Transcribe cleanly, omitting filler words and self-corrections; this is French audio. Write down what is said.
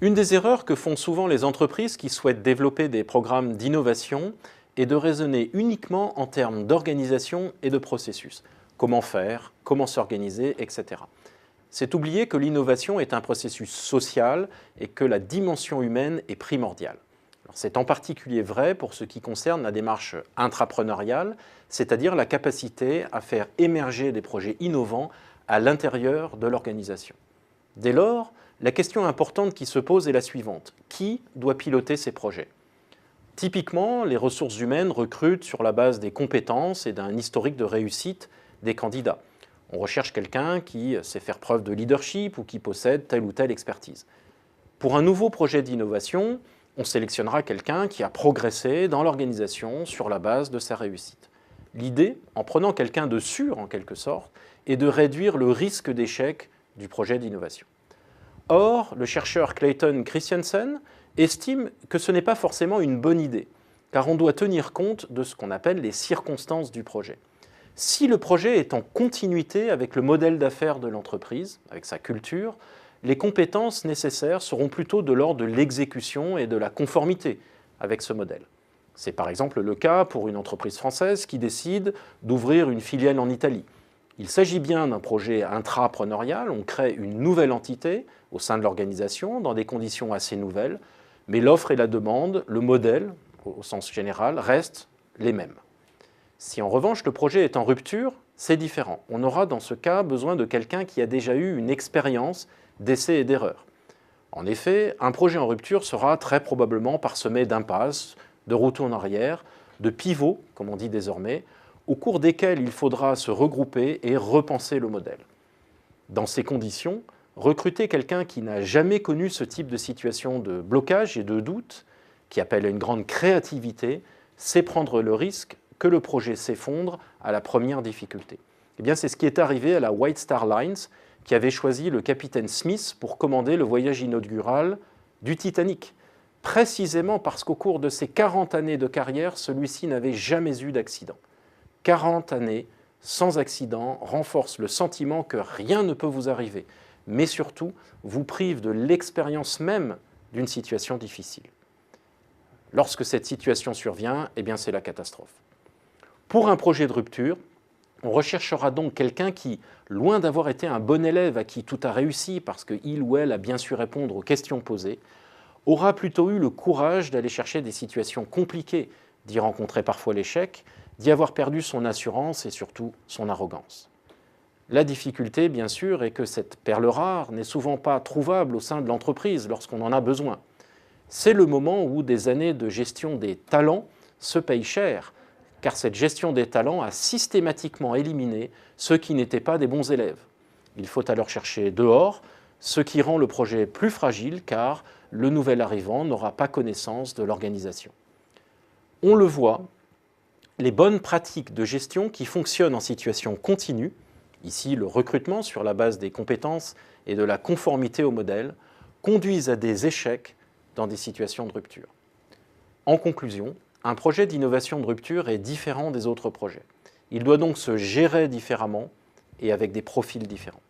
Une des erreurs que font souvent les entreprises qui souhaitent développer des programmes d'innovation est de raisonner uniquement en termes d'organisation et de processus. Comment faire, comment s'organiser, etc. C'est oublier que l'innovation est un processus social et que la dimension humaine est primordiale. C'est en particulier vrai pour ce qui concerne la démarche intrapreneuriale, c'est-à-dire la capacité à faire émerger des projets innovants à l'intérieur de l'organisation. Dès lors, la question importante qui se pose est la suivante. Qui doit piloter ces projets? Typiquement, les ressources humaines recrutent sur la base des compétences et d'un historique de réussite des candidats. On recherche quelqu'un qui sait faire preuve de leadership ou qui possède telle ou telle expertise. Pour un nouveau projet d'innovation, on sélectionnera quelqu'un qui a progressé dans l'organisation sur la base de sa réussite. L'idée, en prenant quelqu'un de sûr en quelque sorte, est de réduire le risque d'échec du projet d'innovation. Or, le chercheur Clayton Christensen estime que ce n'est pas forcément une bonne idée, car on doit tenir compte de ce qu'on appelle les circonstances du projet. Si le projet est en continuité avec le modèle d'affaires de l'entreprise, avec sa culture, les compétences nécessaires seront plutôt de l'ordre de l'exécution et de la conformité avec ce modèle. C'est par exemple le cas pour une entreprise française qui décide d'ouvrir une filiale en Italie. Il s'agit bien d'un projet intrapreneurial, on crée une nouvelle entité au sein de l'organisation dans des conditions assez nouvelles, mais l'offre et la demande, le modèle, au sens général, restent les mêmes. Si en revanche le projet est en rupture, c'est différent. On aura dans ce cas besoin de quelqu'un qui a déjà eu une expérience d'essais et d'erreurs. En effet, un projet en rupture sera très probablement parsemé d'impasses, de retours en arrière, de pivots, comme on dit désormais, au cours desquels il faudra se regrouper et repenser le modèle. Dans ces conditions, recruter quelqu'un qui n'a jamais connu ce type de situation de blocage et de doute, qui appelle à une grande créativité, c'est prendre le risque que le projet s'effondre à la première difficulté. Eh bien, c'est ce qui est arrivé à la White Star Lines, qui avait choisi le capitaine Smith pour commander le voyage inaugural du Titanic, précisément parce qu'au cours de ses 40 années de carrière, celui-ci n'avait jamais eu d'accident. 40 années sans accident renforcent le sentiment que rien ne peut vous arriver, mais surtout vous prive de l'expérience même d'une situation difficile. Lorsque cette situation survient, eh bien c'est la catastrophe. Pour un projet de rupture, on recherchera donc quelqu'un qui, loin d'avoir été un bon élève à qui tout a réussi parce qu'il ou elle a bien su répondre aux questions posées, aura plutôt eu le courage d'aller chercher des situations compliquées, d'y rencontrer parfois l'échec, d'y avoir perdu son assurance et surtout son arrogance. La difficulté, bien sûr, est que cette perle rare n'est souvent pas trouvable au sein de l'entreprise lorsqu'on en a besoin. C'est le moment où des années de gestion des talents se payent cher, car cette gestion des talents a systématiquement éliminé ceux qui n'étaient pas des bons élèves. Il faut alors chercher dehors, ce qui rend le projet plus fragile, car le nouvel arrivant n'aura pas connaissance de l'organisation. On le voit, les bonnes pratiques de gestion qui fonctionnent en situation continue, ici le recrutement sur la base des compétences et de la conformité au modèle, conduisent à des échecs dans des situations de rupture. En conclusion, un projet d'innovation de rupture est différent des autres projets. Il doit donc se gérer différemment et avec des profils différents.